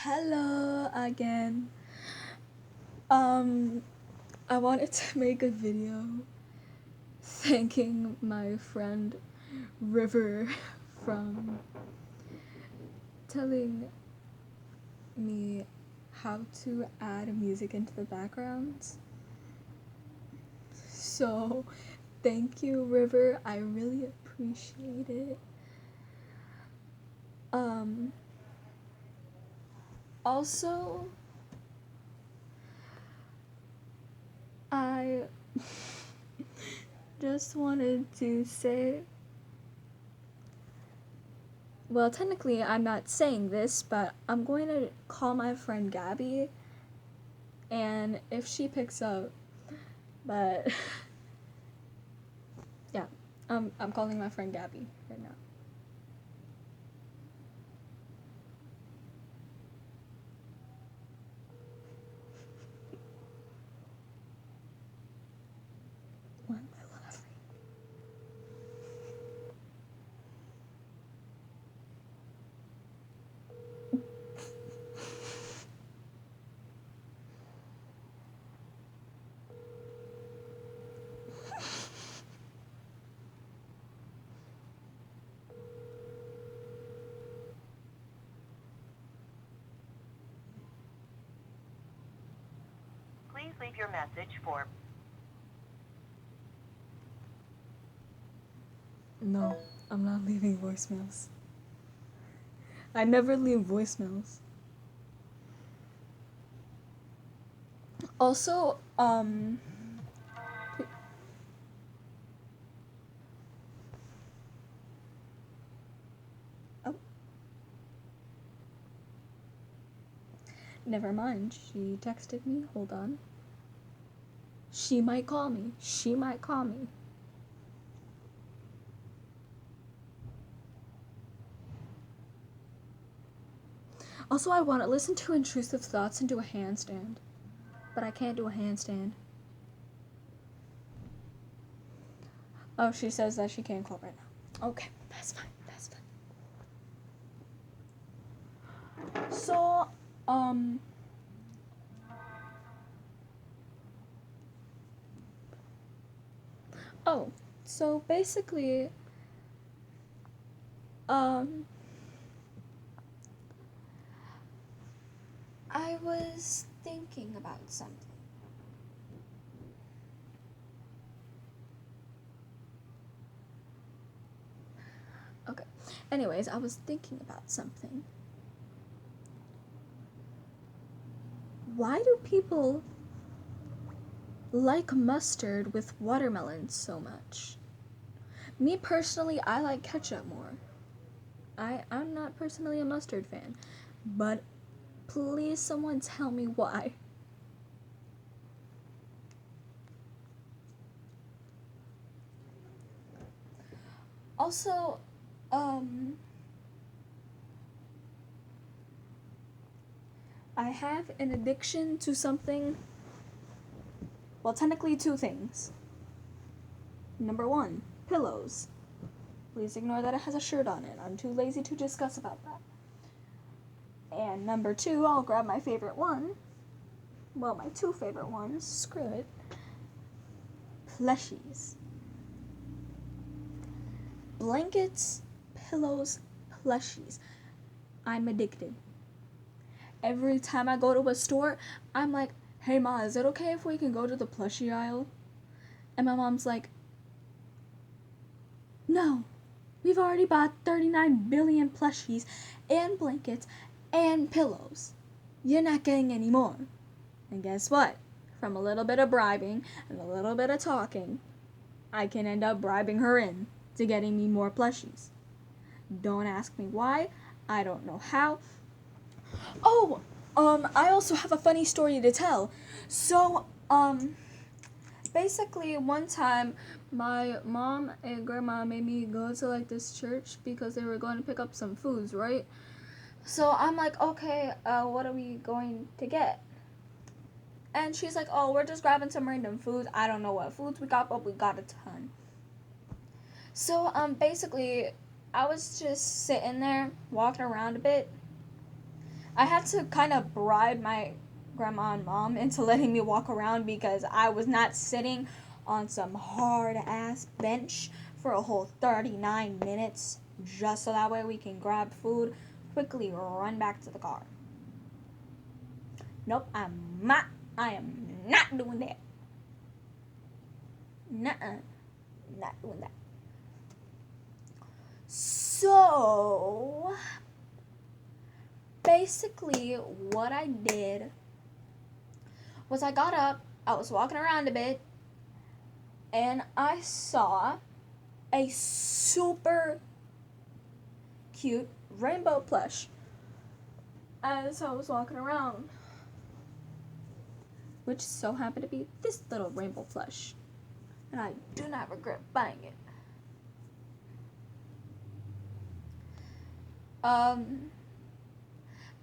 Hello again. Um, I wanted to make a video thanking my friend River from telling me how to add music into the backgrounds. So, thank you, River. I really appreciate it. Um, also, I just wanted to say, well, technically, I'm not saying this, but I'm going to call my friend Gabby, and if she picks up, but yeah, I'm calling my friend Gabby right now. What, my love? Please leave your message for. No, I'm not leaving voicemails. I never leave voicemails. Also, oh, never mind. She texted me. Hold on. She might call me. She might call me. Also, I want to listen to Intrusive Thoughts and do a handstand, but I can't do a handstand. Oh, she says that she can't call right now. Okay, that's fine. That's fine. So, um, oh, so basically, um, I was thinking about something. Okay. Anyways, I was thinking about something. Why do people like mustard with watermelon so much? Me personally, I like ketchup more. I'm not personally a mustard fan, but please someone tell me why. Also, um, I have an addiction to something. Well, technically, two things. Number one, pillows. Please ignore that it has a shirt on it. I'm too lazy to discuss about that. And number two, I'll grab my favorite one. Well, my two favorite ones. Screw it. Plushies. Blankets, pillows, plushies. I'm addicted. Every time I go to a store, I'm like, hey Ma, is it okay if we can go to the plushie aisle? And my mom's like, no, we've already bought 39 billion plushies and blankets and pillows. You're not getting any more. And guess what? From a little bit of bribing and a little bit of talking, I can end up bribing her in to getting me more plushies. Don't ask me why. I don't know how. Oh, I also have a funny story to tell. So, basically one time my mom and grandma made me go to like this church because they were going to pick up some foods, right? So I'm like, okay, what are we going to get? And she's like, oh, we're just grabbing some random foods. I don't know what foods we got, but we got a ton. So basically I was just sitting there walking around a bit. I had to kind of bribe my grandma and mom into letting me walk around because I was not sitting on some hard ass bench for a whole 39 minutes just so that way we can grab food, quickly run back to the car. Nope, I am not doing that. Nuh-uh. Not doing that. So, basically, what I did was I got up, I was walking around a bit, and I saw a super cute rainbow plush as I was walking around, which so happened to be this little rainbow plush, and I do not regret buying it.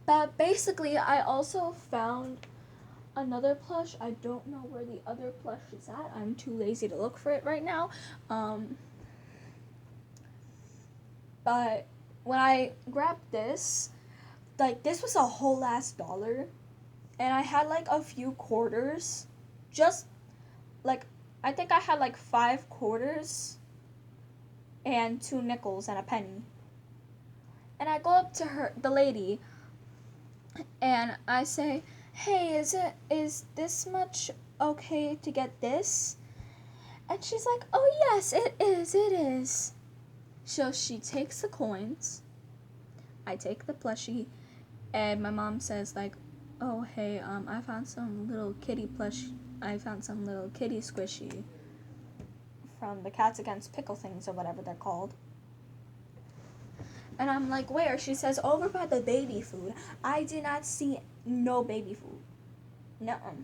But basically, I also found another plush. I don't know where the other plush is at. I'm too lazy to look for it right now. But when I grabbed this, like, this was a whole ass dollar. And I had, like, a few quarters. Just, like, I think I had, like, 5 quarters and 2 nickels and a penny. And I go up to the lady, and I say, hey, is this much okay to get this? And she's like, oh yes, it is. So she takes the coins, I take the plushie, and my mom says like, oh hey, I found some little kitty squishy from the Cats Against Pickle things or whatever they're called. And I'm like, where? She says, over by the baby food. I did not see no baby food. Nuh-uh.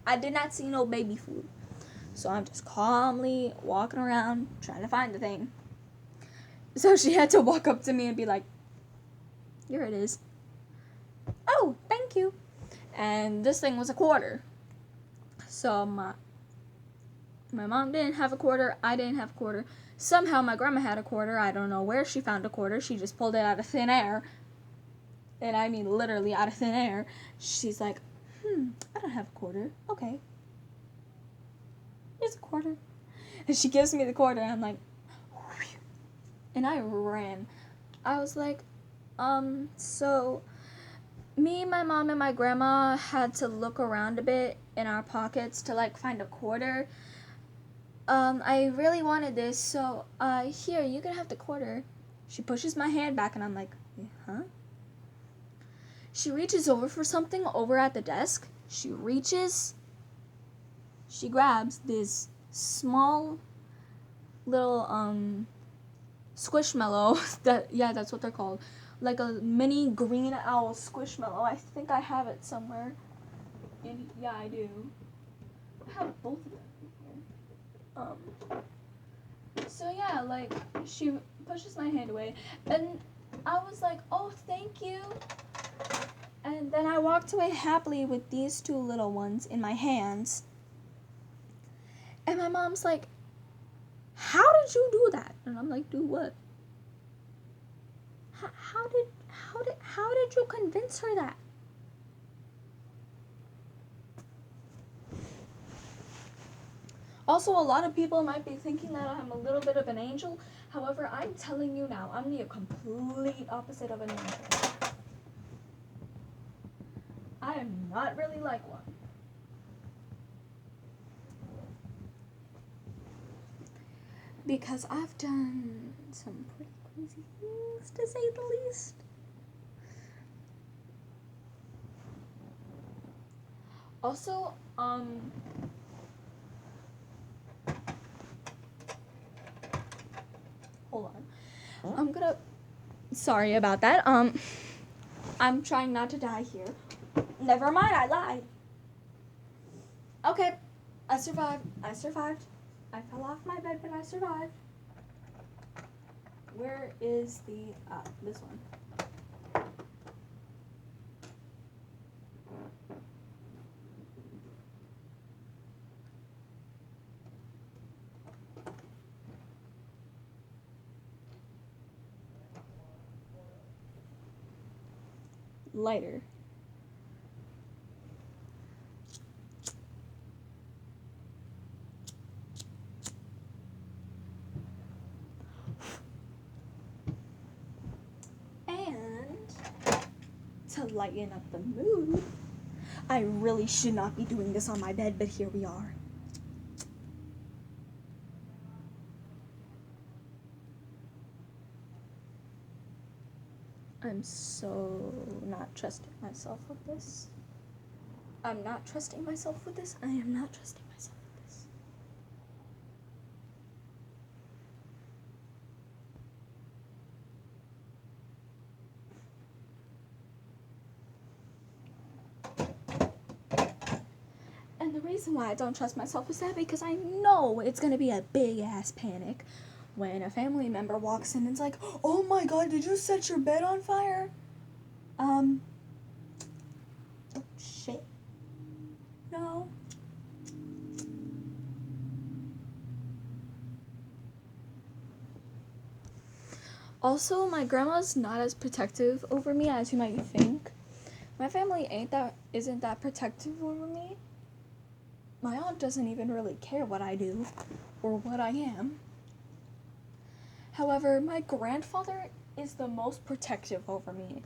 I did not see no baby food. So I'm just calmly walking around trying to find the thing. So she had to walk up to me and be like, here it is. Oh, thank you. And this thing was a quarter. So my mom didn't have a quarter. I didn't have a quarter. Somehow my grandma had a quarter. I don't know where she found a quarter. She just pulled it out of thin air. And I mean literally out of thin air. She's like, I don't have a quarter. Okay. Here's a quarter. And she gives me the quarter, and I'm like, whew. And I ran. I was like, so me, my mom, and my grandma had to look around a bit in our pockets to like find a quarter. I really wanted this, so here, you can have the quarter. She pushes my hand back, and I'm like, huh? She reaches over for something over at the desk. She grabs this small little squishmallow that's what they're called, like a mini green owl squishmallow. I think I have it somewhere. And yeah, I do. I have both of them here. So yeah, like, she pushes my hand away, and I was like, oh, thank you. And then I walked away happily with these 2 little ones in my hands. And my mom's like, how did you do that? And I'm like, do what? How did you convince her that? Also, a lot of people might be thinking that I'm a little bit of an angel. However, I'm telling you now, I'm the complete opposite of an angel. I am not really like one. Because I've done some pretty crazy things, to say the least. Also, hold on. Sorry about that. I'm trying not to die here. Never mind, I lied. Okay, I survived. I fell off my bed, but I survived. Where is this one? lighter. And to lighten up the mood, I really should not be doing this on my bed, but here we are. I'm so not trusting myself with this. I'm not trusting myself with this. I am not trusting myself with this. And the reason why I don't trust myself is that because I know it's gonna be a big ass panic when a family member walks in and is like, "Oh my god, did you set your bed on fire?" Oh shit. No. Also, my grandma's not as protective over me as you might think. My family isn't that protective over me. My aunt doesn't even really care what I do or what I am. However, my grandfather is the most protective over me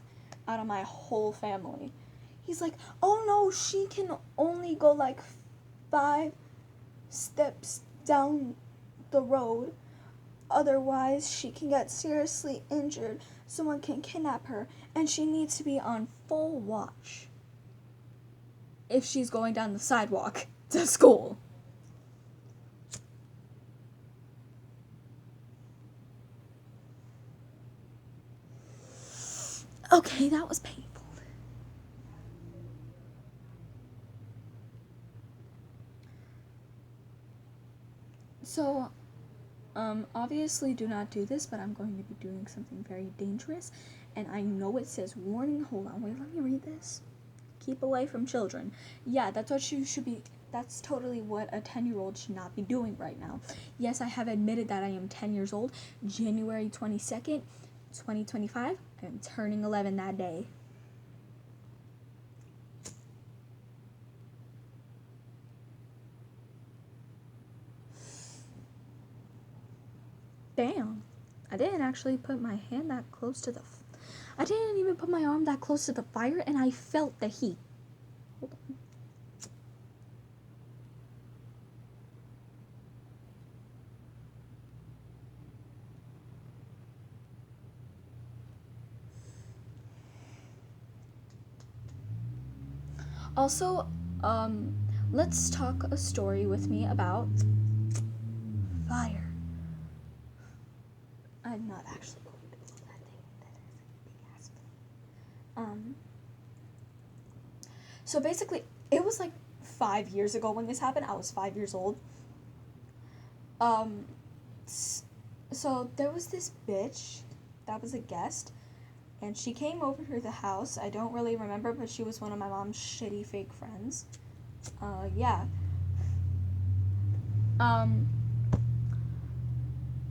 out of my whole family. He's like, "Oh no, she can only go like 5 steps down the road. Otherwise, she can get seriously injured. Someone can kidnap her, and she needs to be on full watch if she's going down the sidewalk to school." Okay, that was painful. So, obviously do not do this, but I'm going to be doing something very dangerous, and I know it says warning. Hold on, wait, let me read this. Keep away from children. Yeah, that's what you should be. That's totally what a 10-year-old should not be doing right now. Yes, I have admitted that I am 10 years old. January 22nd, 2025. I am turning 11 that day. Damn. I didn't actually put my hand that close to I didn't even put my arm that close to the fire, and I felt the heat. Hold on. Also, let's talk a story with me about fire. I'm not actually going to pull that thing. That is a big ass flame. So basically, it was like 5 years ago when this happened. I was 5 years old. So there was this bitch that was a guest, and she came over to the house. I don't really remember, but she was one of my mom's shitty fake friends. Yeah.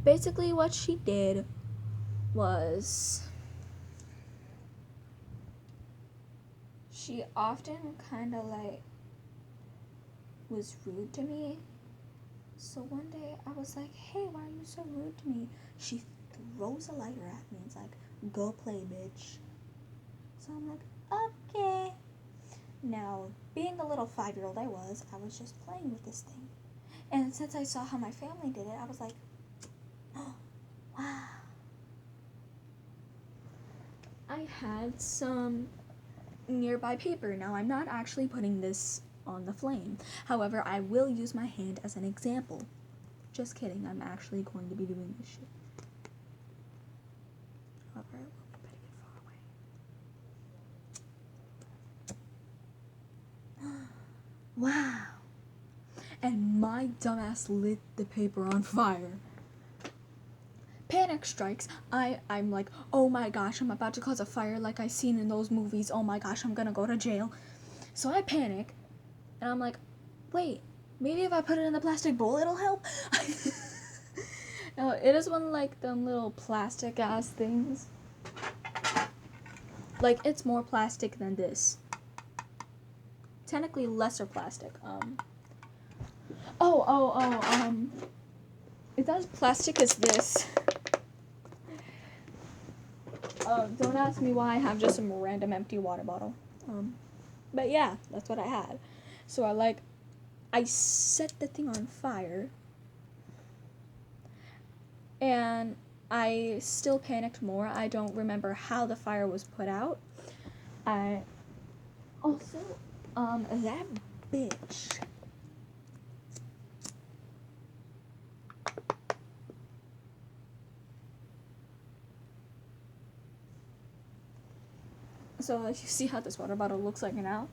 Basically what she did was she often kind of like was rude to me. So one day I was like, "Hey, why are you so rude to me?" She throws a lighter at me and is like, "Go play, bitch." So I'm like, "Okay." Now, being the little 5-year-old I was just playing with this thing. And since I saw how my family did it, I was like, "Oh, wow." I had some nearby paper. Now, I'm not actually putting this on the flame. However, I will use my hand as an example. Just kidding, I'm actually going to be doing this shit. However, I will be putting it far away. Wow. And my dumbass lit the paper on fire. Panic strikes. I'm like, "Oh my gosh, I'm about to cause a fire like I seen in those movies. Oh my gosh, I'm gonna go to jail." So I panic, and I'm like, "Wait, maybe if I put it in the plastic bowl, it'll help." No, it is one of like them little plastic ass things. Like, it's more plastic than this. Technically lesser plastic. It's as plastic as this. Don't ask me why I have just some random empty water bottle. But yeah, that's what I had. So I set the thing on fire, and I still panicked more. I don't remember how the fire was put out. I also, that bitch. So you see how this water bottle looks like now?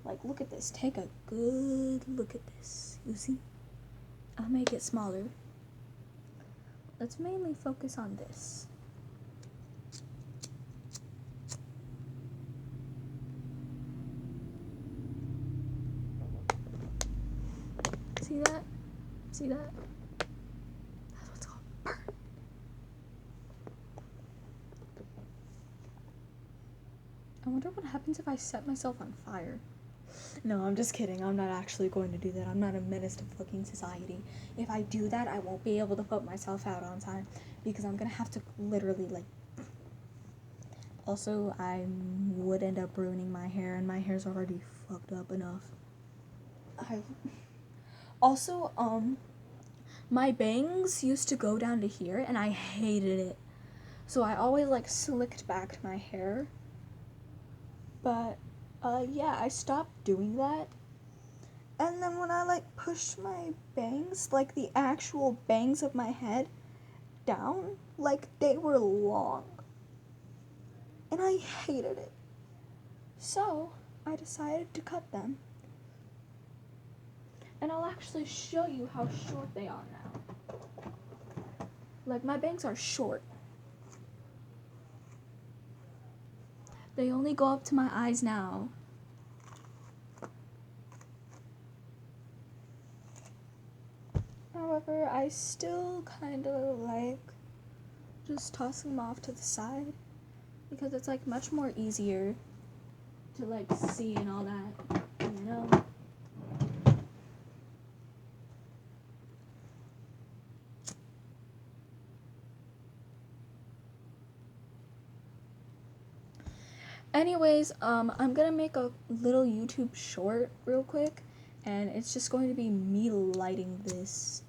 Like, look at this. Take a good look at this. You see? I'll make it smaller. Let's mainly focus on this. See that? See that? That's what's called burn. I wonder what happens if I set myself on fire. No, I'm just kidding. I'm not actually going to do that. I'm not a menace to fucking society. If I do that, I won't be able to put myself out on time because I'm gonna have to literally, like... Also, I would end up ruining my hair, and my hair's already fucked up enough. Also, my bangs used to go down to here, and I hated it. So I always, like, slicked back my hair. But, yeah, I stopped doing that. And then when I, like, pushed my bangs, like, the actual bangs of my head down, like, they were long. And I hated it. So, I decided to cut them. And I'll actually show you how short they are now. Like, my bangs are short. They only go up to my eyes now. However, I still kind of like just tossing them off to the side because it's like much more easier to like see and all that, you know? Anyways, I'm gonna make a little YouTube short real quick, and it's just going to be me lighting this.